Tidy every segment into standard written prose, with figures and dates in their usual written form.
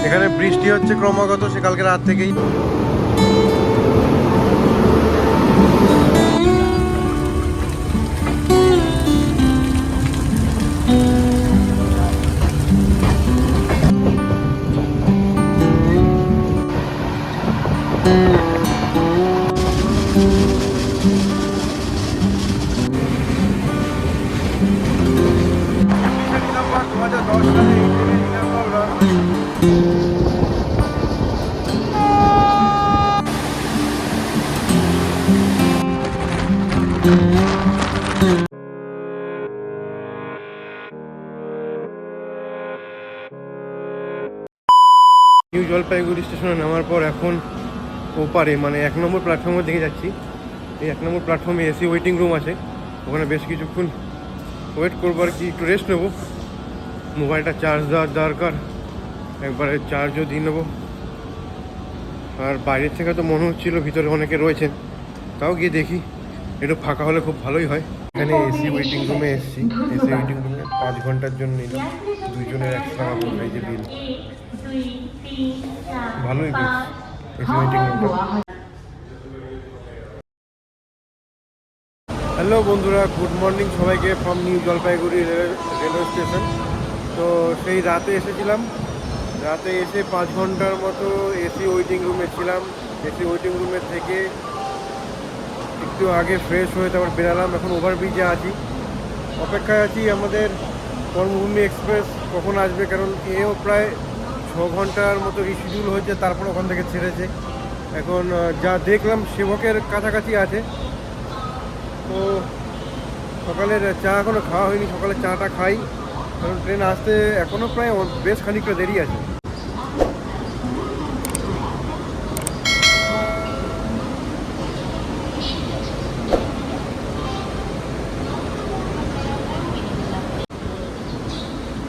এখানে বৃষ্টি হচ্ছে ক্রমাগত, সে কালকে রাত থেকেই। নিউ জলপাইগুড়ি স্টেশনে নামার পর এখন ওপারে মানে 1 নম্বর প্ল্যাটফর্মের দিকে যাচ্ছি। এই 1 নম্বর প্ল্যাটফর্মে এসি ওয়েটিং রুম আছে, ওখানে বেশ কিছুক্ষণ ওয়েট করবো আর কি, একটু রেস্ট নেবো। মোবাইলটা চার্জ দেওয়ার দরকার, একবারে চার্জও দিয়ে নেবো। আর বাইরের থেকে তো মনে হচ্ছিলো ভিতরে অনেকে রয়েছেন, তাও গিয়ে দেখি, একটু ফাঁকা হলে খুব ভালোই হয়। এখানে এসি ওয়েটিং রুমে এসেছি, এসি ওয়েটিং রুমে 5 ঘন্টার জন্য নিলাম, দুজনের 100 টাকা পড়বে। এই যে বিল, ভালোই বেশ এসি ওয়েটিং রুমটা। হ্যালো বন্ধুরা, গুড মর্নিং সবাইকে from new Jalpaiguri railway station. তো সেই রাতে এসেছিলাম, রাতে এসে 5 ঘন্টার মতো এসি ওয়েটিং রুমে ছিলাম। এসি ওয়েটিং রুমে থেকে একটু আগে ফ্রেশ হয়ে তারপর বেরালাম। এখন ওভারব্রিজে আছি, অপেক্ষায় আছি আমাদের কর্মভূমি এক্সপ্রেস কখন আসবে, কারণ এও প্রায় 6 ঘন্টার মতো রিশিডিউল হয়েছে, তারপর ওখান থেকে ছেড়েছে। এখন যা দেখলাম সেবকের কাছাকাছি আছে। তো সকালের চা এখনও খাওয়া হয়নি, সকালে চাটা খাই, কারণ ট্রেন আসতে এখনও প্রায় বেশ খানিকটা দেরি আছে।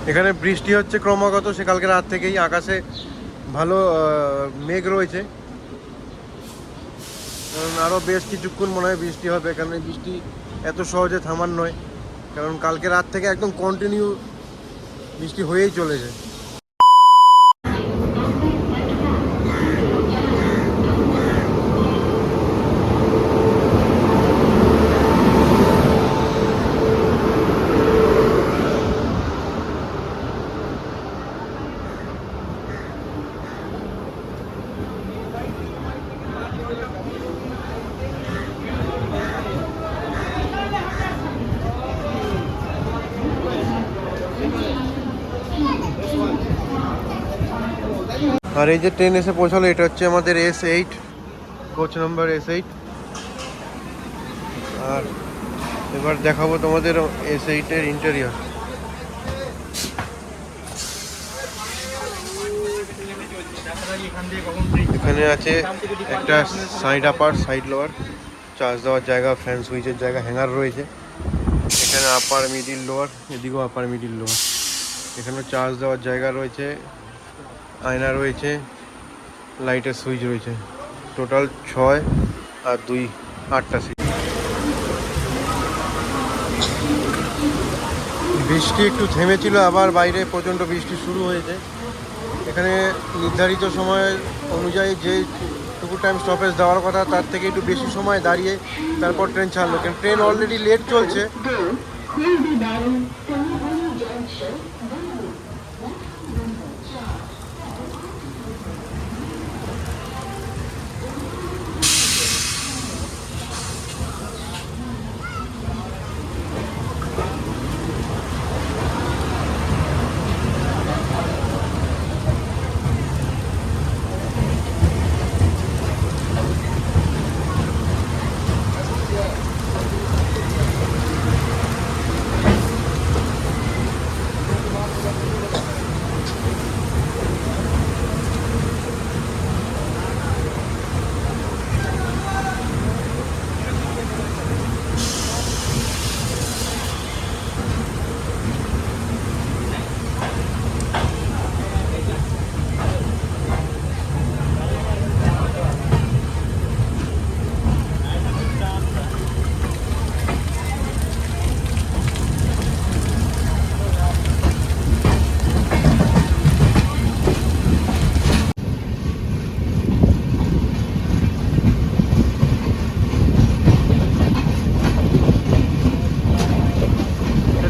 এখানে বৃষ্টি হচ্ছে ক্রমাগত, সে কালকে রাত থেকেই। আকাশে ভালো মেঘ রয়েছে, কারণ আরও বেশ কিছুক্ষণ মনে হয় বৃষ্টি হবে, কারণ এই বৃষ্টি এত সহজে থামার নয়, কারণ কালকে রাত থেকে একদম কন্টিনিউ বৃষ্টি হয়েই চলেছে। আর এই যে ট্রেন এসে পৌঁছালো, এটা হচ্ছে আমাদের S8 কোচ নাম্বার S8। আর এবার দেখাবো তোমাদের S8 এর ইন্টেরিয়র। এখানে আছে একটা সাইড আপার, সাইড লোয়ার, চার্জ দেওয়ার জায়গা, ফ্যান সুইচের জায়গা, হ্যাঙ্গার রয়েছে। এখানে আপার মিডিল লোয়ার, এদিকেও আপার মিডিল লোয়ার। এখানেও চার্জ দেওয়ার জায়গা রয়েছে, আয়না রয়েছে, লাইটের সুইচ রয়েছে। টোটাল 6 আর 2 8টা সিট। বৃষ্টি একটু থেমেছিল, আবার বাইরে প্রচণ্ড বৃষ্টি শুরু হয়েছে। এখানে নির্ধারিত সময় অনুযায়ী যেটুকু টাইম স্টপেজ দেওয়ার কথা তার থেকে একটু বেশি সময় দাঁড়িয়ে তারপর ট্রেন ছাড়লো, কারণ ট্রেন অলরেডি লেট চলছে।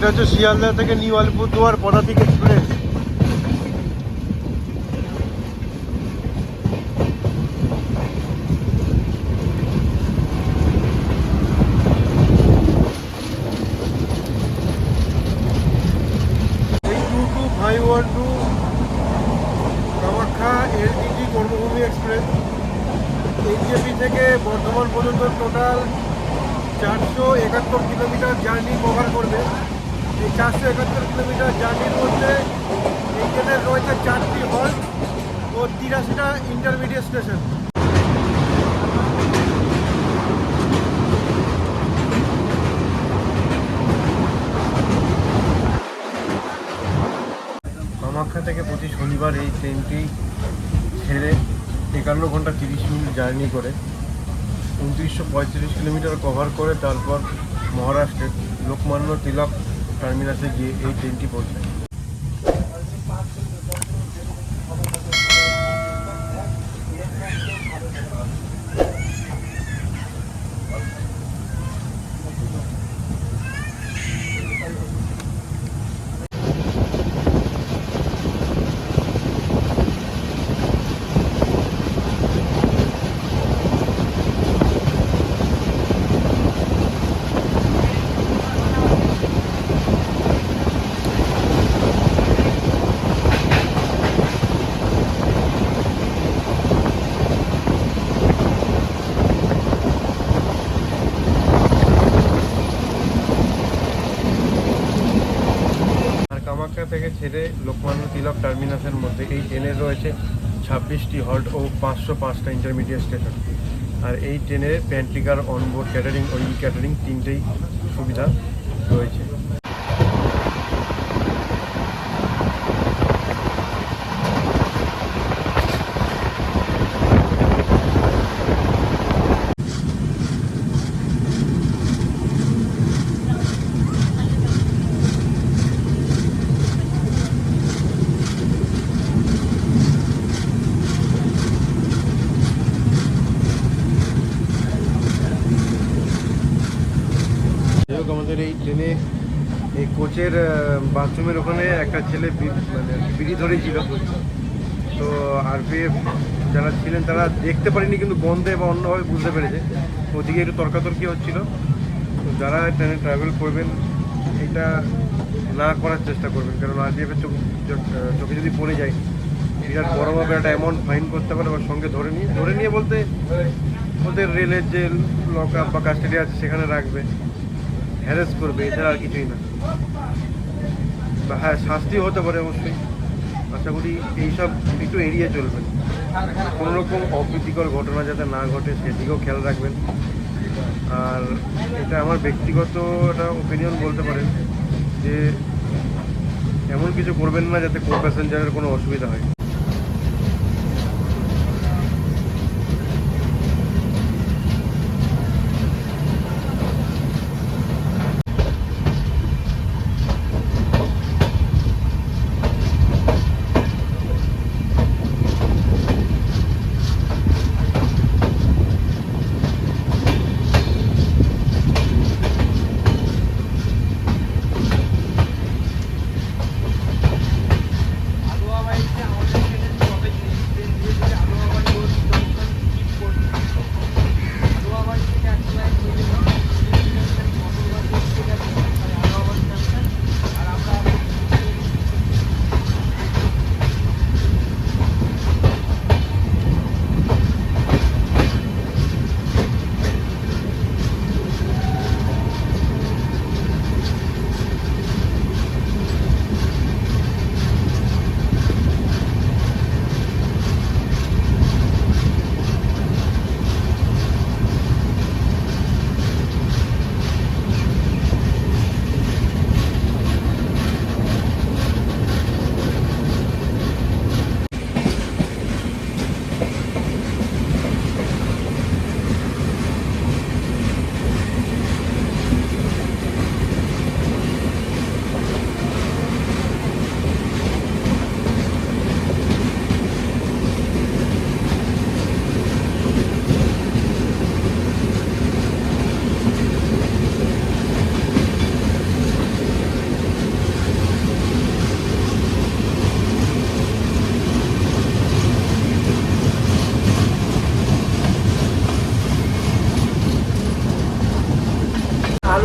এটা হচ্ছে শিয়ালদা থেকে নিউ আলিপুরদুয়ার পদাতিক এক্সপ্রেস। এই 2252 কামাখ্যা এলটিটি কর্মভূমি এক্সপ্রেস এইচএপি থেকে বর্ধমান পর্যন্ত টোটাল 471 কিলোমিটার জার্নি কভার করবে। এই 471 কিলোমিটার জার্নির মধ্যে এই ট্রেনের রয়েছে 4টি হল্ট ও 83টা ইন্টারমিডিয়েট স্টেশন। কামাখ্যা থেকে প্রতি শনিবার এই ট্রেনটি ছেড়ে 51 ঘন্টা 30 মিনিট জার্নি করে 2935 কিলোমিটার কভার করে তারপর মহারাষ্ট্রের লোকমান্য তিলক টার্মিনাসে গিয়ে এই ট্রেনটি পৌঁছায়। কামাখ্যা থেকে ছেড়ে লোকমান্য তিলক টার্মিনাসের মধ্যে এই ট্রেনের রয়েছে 26টি হল্ট ও 505টা ইন্টারমিডিয়েট স্টেশন। আর এই ট্রেনে প্যান্ট্রিকার, অনবোর্ড ক্যাটারিং ও ই ক্যাটারিং তিনটেই সুবিধা রয়েছে। আমাদের এই ট্রেনে এই কোচের বাথরুমের ওখানে একটা ছেলে মানে বিড়ি ধরেছিল। তো আরপিএফ যারা ছিলেন তারা দেখতে পারেনি, কিন্তু গন্ধে বা অন্যভাবে বুঝতে পেরেছে। ওদিকে একটু তর্কাতর্কি হচ্ছিল। তো যারা ট্রেনে ট্রাভেল করবেন এটা না করার চেষ্টা করবেন, কারণ আরপিএফের চোখে যদি পড়ে যায় বিরাট বড়ভাবে একটা অ্যামাউন্ট ফাইন করতে পারে, বা সঙ্গে ধরে নিয়ে বলতে ওদের রেলের যে লক আপ বা কাস্টাডি আছে সেখানে রাখবে, হ্যারেস করবে, এছাড়া আর কিছুই না। বা হ্যাঁ, শাস্তিও হতে পারে অবশ্যই। আশা করি এইসব একটু এড়িয়ে চলবেন, কোনো রকম অপ্রীতিকর ঘটনা যাতে না ঘটে সেদিকেও খেয়াল রাখবেন। আর এটা আমার ব্যক্তিগত একটা ওপিনিয়ন বলতে পারেন যে এমন কিছু করবেন না যাতে কো প্যাসেঞ্জারের কোনো অসুবিধা হয়।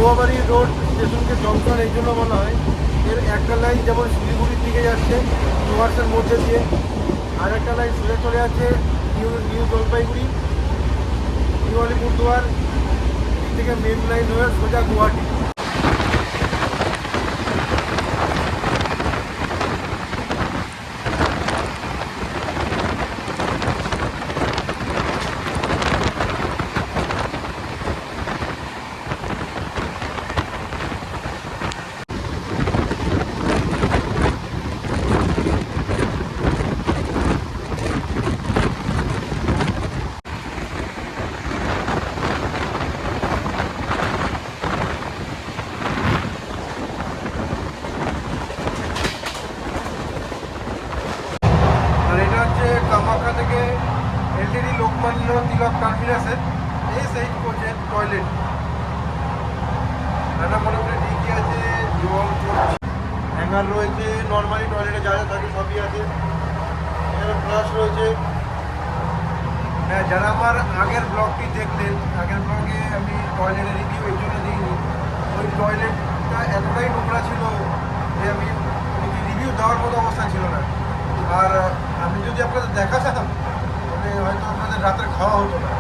লোহাবাড়ি রোড স্টেশনকে জংশন এই জন্য বলা হয়, এর একটা লাইন যেমন শিলিগুড়ির দিকে যাচ্ছে ডুয়ার্সের মধ্যে দিয়ে, আর একটা লাইন সোজা চলে যাচ্ছে নিউ জলপাইগুড়ি, নিউ আলিপুরদুয়ার থেকে মেন লাইন হয়ে সোজা গুয়াহাটি। আর এটা হচ্ছে কামাখ্যা থেকে এলটিডি লোকমান্য তিলক টার্মিনাসের এই সাইড কোচের টয়লেট। রান্না মোটামুটি ঠিকই আছে, জল হ্যাঙ্গার রয়েছে, নর্মালি টয়লেটে যা যা থাকে সবই আছে, এখানে ফ্লাশ রয়েছে। হ্যাঁ, যারা আমার আগের ব্লগটি দেখলেন, আগের ব্লগে আমি টয়লেটের রিভিউ এই জন্য দিইনি, ওই টয়লেটটা এতটাই নোংরা ছিল যে আমি রিভিউ দেওয়ার মতো অবস্থা ছিল না। আর আমি যদি আপনাদের দেখাতাম তাহলে হয়তো আপনাদের রাতের খাওয়া হতো না।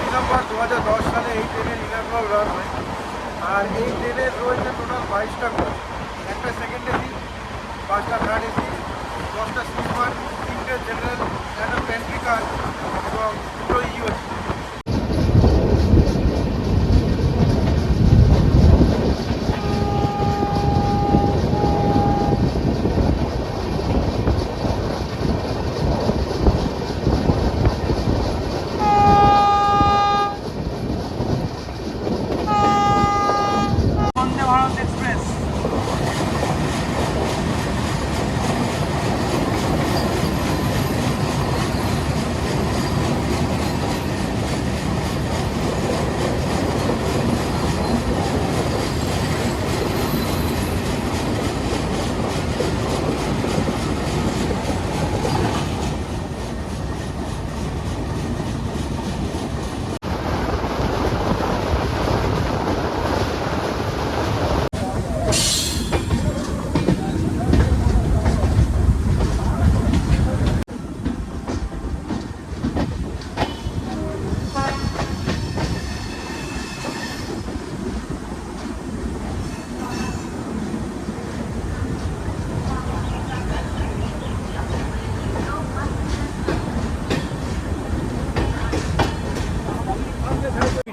ডিসেম্বর 2010 সালে এই ট্রেনের ইনাগুরাল রান হয়। আর এই ট্রেনের রয়েছে টোটাল 22টা কোচ, একটা সেকেন্ড এসি, 5টা থার্ড এসি, 10টা স্লিপার, 3টে জেনারেল, একটা প্যান্ট্রি কার এবং 2টো UAC. Vande Bharat express.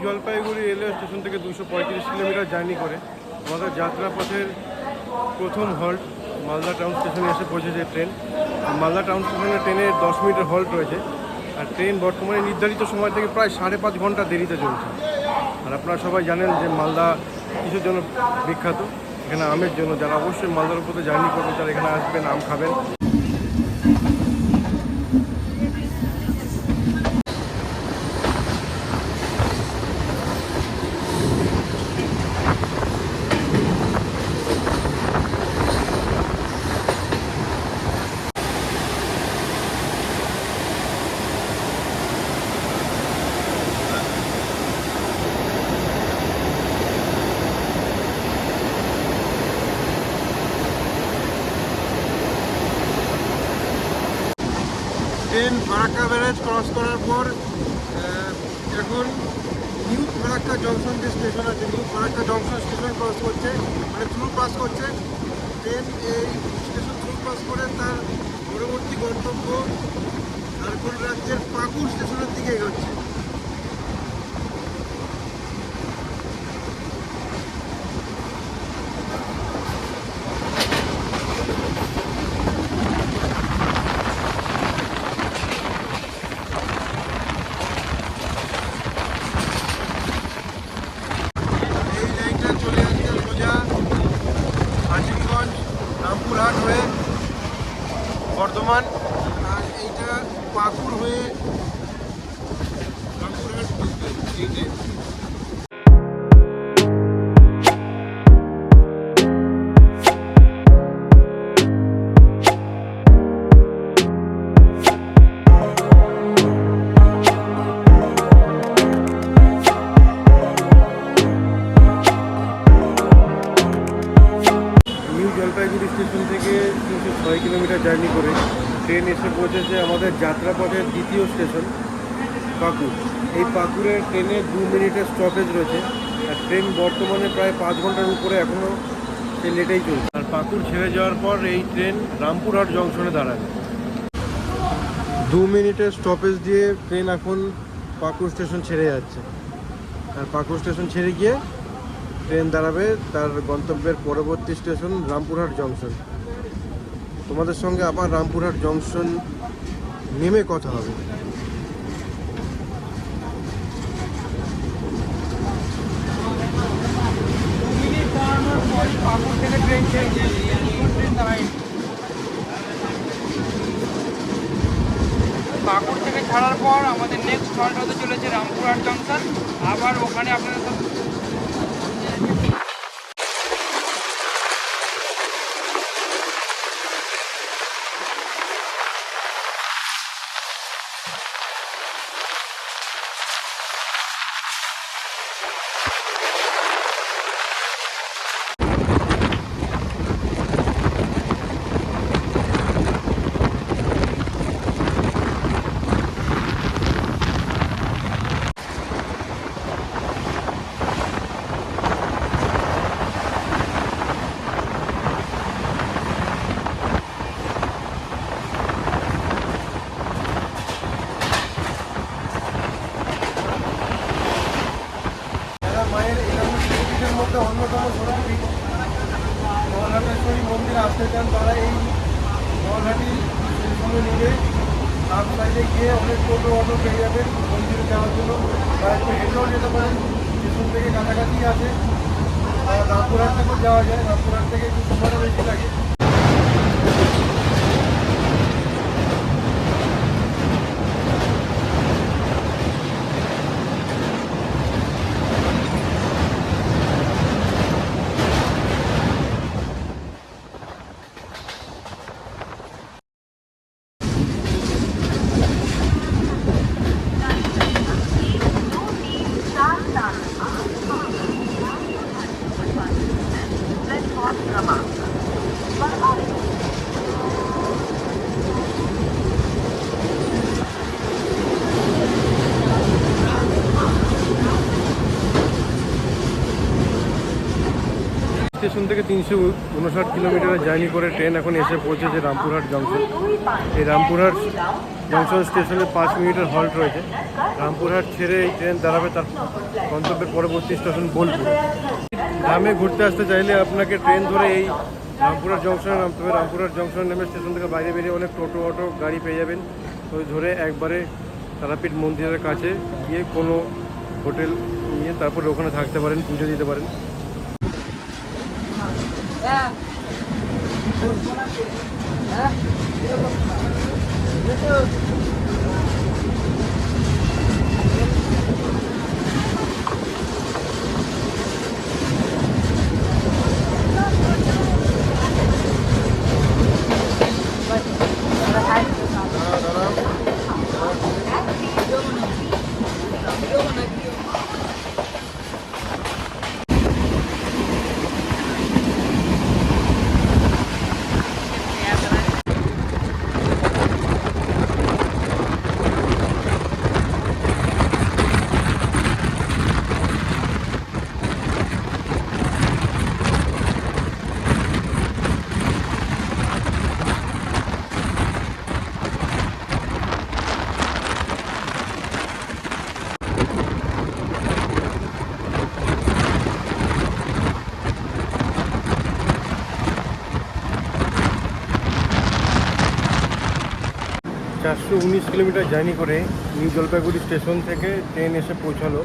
Jalpaiguri railway station থেকে 235 কিলোমিটার জার্নি করে আমাদের যাত্রাপথের প্রথম হল্ট মালদা টাউন স্টেশনে এসে পৌঁছেছে ট্রেন। মালদা টাউন স্টেশনে ট্রেনের 10 মিনিটের হল্ট রয়েছে। আর ট্রেন বর্তমানে নির্ধারিত সময় থেকে প্রায় 5.5 ঘন্টা দেরিতে চলছে। আর আপনারা সবাই জানেন যে মালদা কিছুর জন্য বিখ্যাত, এখানে আমের জন্য। যারা অবশ্যই মালদার উপরে জার্নি করবেন তারা এখানে আসবেন, আম খাবেন। ট্রেন ফারাক্কা ব্যারেজ ক্রস করার পর এখন নিউ ফারাক্কা জংশন যে স্টেশন আছে, new Farakka junction station cross করছে, মানে থ্রু পাস করছে ট্রেন। এই স্টেশন থ্রু পাস করে তার পরবর্তী গন্তব্য ঝাড়খণ্ড রাজ্যের পাকুড় স্টেশনের দিকে এগোচ্ছে। এই লাইনটা চলে আসছে সোজা আজিমগঞ্জ রামপুরহাট হয়ে বর্ধমান, আর এইটা পাকুড় হয়ে রামপুরহাট ঢুকবে এই ট্রেন। নিউ জলপাইগুড়ি স্টেশন থেকে 306 কিলোমিটার জার্নি করে ট্রেন এসে পৌঁছেছে আমাদের যাত্রাপথের দ্বিতীয় স্টেশন পাকুড়। এই পাকুড়ের ট্রেনে 2 মিনিটের স্টপেজ রয়েছে, আর ট্রেন বর্তমানে প্রায় 5 ঘন্টার উপরে এখনও সে লেটেই চলছে। আর পাকুড় ছেড়ে যাওয়ার পর এই ট্রেন রামপুরহাট জংশনে দাঁড়ায়। 2 মিনিটের স্টপেজ দিয়ে ট্রেন এখন পাকুড় স্টেশন ছেড়ে যাচ্ছে, আর পাকুড় স্টেশন ছেড়ে গিয়ে ট্রেন দাঁড়াবে তার গন্তব্যের পরবর্তী স্টেশন রামপুরহাট জংশন। তোমাদের সঙ্গে আবার রামপুরহাট জংশন নেমে কথা হবে। পাকুড় থেকে ছাড়ার পর আমাদের নেক্সট হল্ট হতে চলেছে রামপুরহাট জংশন। আবার ওখানে আপনাদের সাথে মায়ের এলাকার মধ্যে অন্যতম শক্তিপীঠ নলহাটেশ্বরী মন্দির আসতে চান তারা এই নলহাটি স্টেশনে নেমে সাত সাইডে গিয়ে অনেক টোটো অটো পেয়ে যাবেন মন্দিরে যাওয়ার জন্য, বা একটু হেঁটেও যেতে পারেন, স্টেশন থেকে কাছাকাছি আছে। আর রামপুরহাট থেকেও যাওয়া যায়, রামপুরহাট থেকে একটু সময়টা বেশি লাগে। স্টেশন থেকে 359 কিলোমিটারের জার্নি করে ট্রেন এখন এসে পৌঁছেছে রামপুরহাট জংশন। এই রামপুরহাট জংশন স্টেশনে 5 মিনিটের হল্ট রয়েছে। রামপুরহাট ছেড়ে এই ট্রেন দাঁড়াবে তার গন্তব্যের পরবর্তী স্টেশন বোলপুর। গ্রামে ঘুরতে আসতে চাইলে আপনাকে ট্রেন ধরে এই রামপুরহাট জংশনে নামতে হবে। রামপুরহাট জংশন নেমে স্টেশন থেকে বাইরে বেরিয়ে অনেক টোটো অটো গাড়ি পেয়ে যাবেন। তো ধরে একবারে তারাপীঠ মন্দিরের কাছে গিয়ে কোনো হোটেল নিয়ে তারপরে ওখানে থাকতে পারেন, পুজো দিতে পারেন। 419 কিলোমিটার জার্নি করে নিউ জলপাইগুড়ি স্টেশন থেকে ট্রেন এসে পৌঁছালো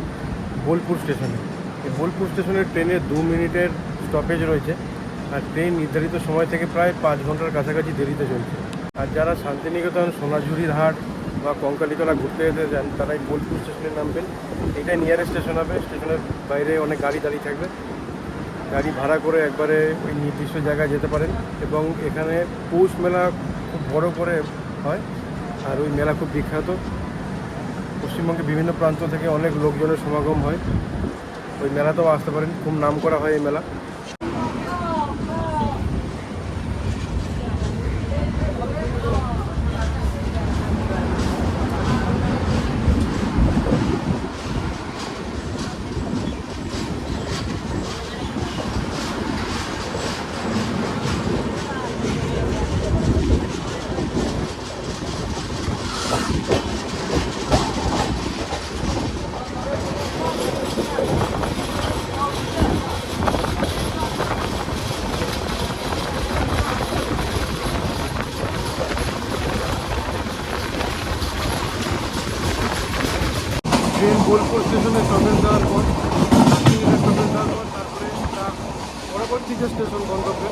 বোলপুর স্টেশনে। এই বোলপুর স্টেশনের ট্রেনে 2 মিনিটের স্টপেজ রয়েছে, আর ট্রেন নির্ধারিত সময় থেকে প্রায় 5 ঘন্টার কাছাকাছি দেরিতে চলছে। আর যারা শান্তিনিকেতন, সোনাঝুরির হাট বা কঙ্কালীতলা ঘুরতে যেতে যান তারা এই বোলপুর স্টেশনে নামবেন। এটাই নিয়ারেস্ট স্টেশন হবে। স্টেশনের বাইরে অনেক গাড়ি দাঁড়িয়ে থাকবে, গাড়ি ভাড়া করে একবারে ওই নির্দিষ্ট জায়গায় যেতে পারেন। এবং এখানে পৌষ মেলা খুব বড় করে হয়, আর ওই মেলা খুব বিখ্যাত। পশ্চিমবঙ্গের বিভিন্ন প্রান্ত থেকে অনেক লোকজনের সমাগম হয়, ওই মেলাতেও আসতে পারেন। খুব নাম করা হয় এই মেলা। ট্রেন বোলপুর স্টেশনে স্টপেজ দেওয়ার পর স্টপেজ দেওয়ার পর তারপরে তার পরবর্তী যে স্টেশন গন্তব্যে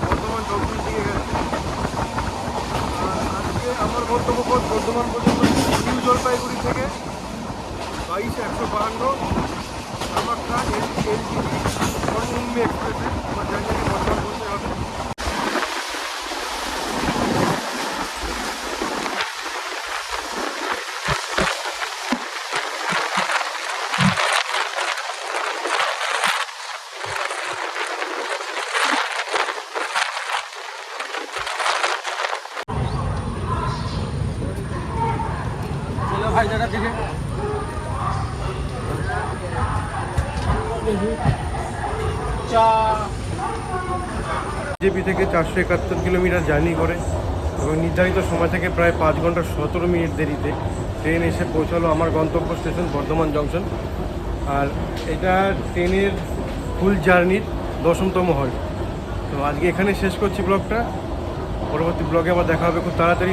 বর্ধমান জংশন দিকে গেছে। আর আজকে আমার গন্তব্যপথ বর্ধমান পর্যন্ত নিউ জলপাইগুড়ি থেকে 22-152 আমার ট্রাক এলজিবি স্বর্ণভূমি এক্সপ্রেসে আমার জায়গাকে বর্ধমান পৌঁছে হবে। ভাই জায়গা থেকে বিজেপি থেকে 471 কিলোমিটার জার্নি করে এবং নির্ধারিত সময় থেকে প্রায় 5 ঘন্টা 17 মিনিট দেরিতে ট্রেন এসে পৌঁছালো আমার গন্তব্য স্টেশন বর্ধমান জংশন। আর এটা ট্রেনের ফুল জার্নির 10তম হল্ট। তো আজকে এখানে শেষ করছি ব্লগটা। পরবর্তী ব্লগে আবার দেখা হবে খুব তাড়াতাড়ি।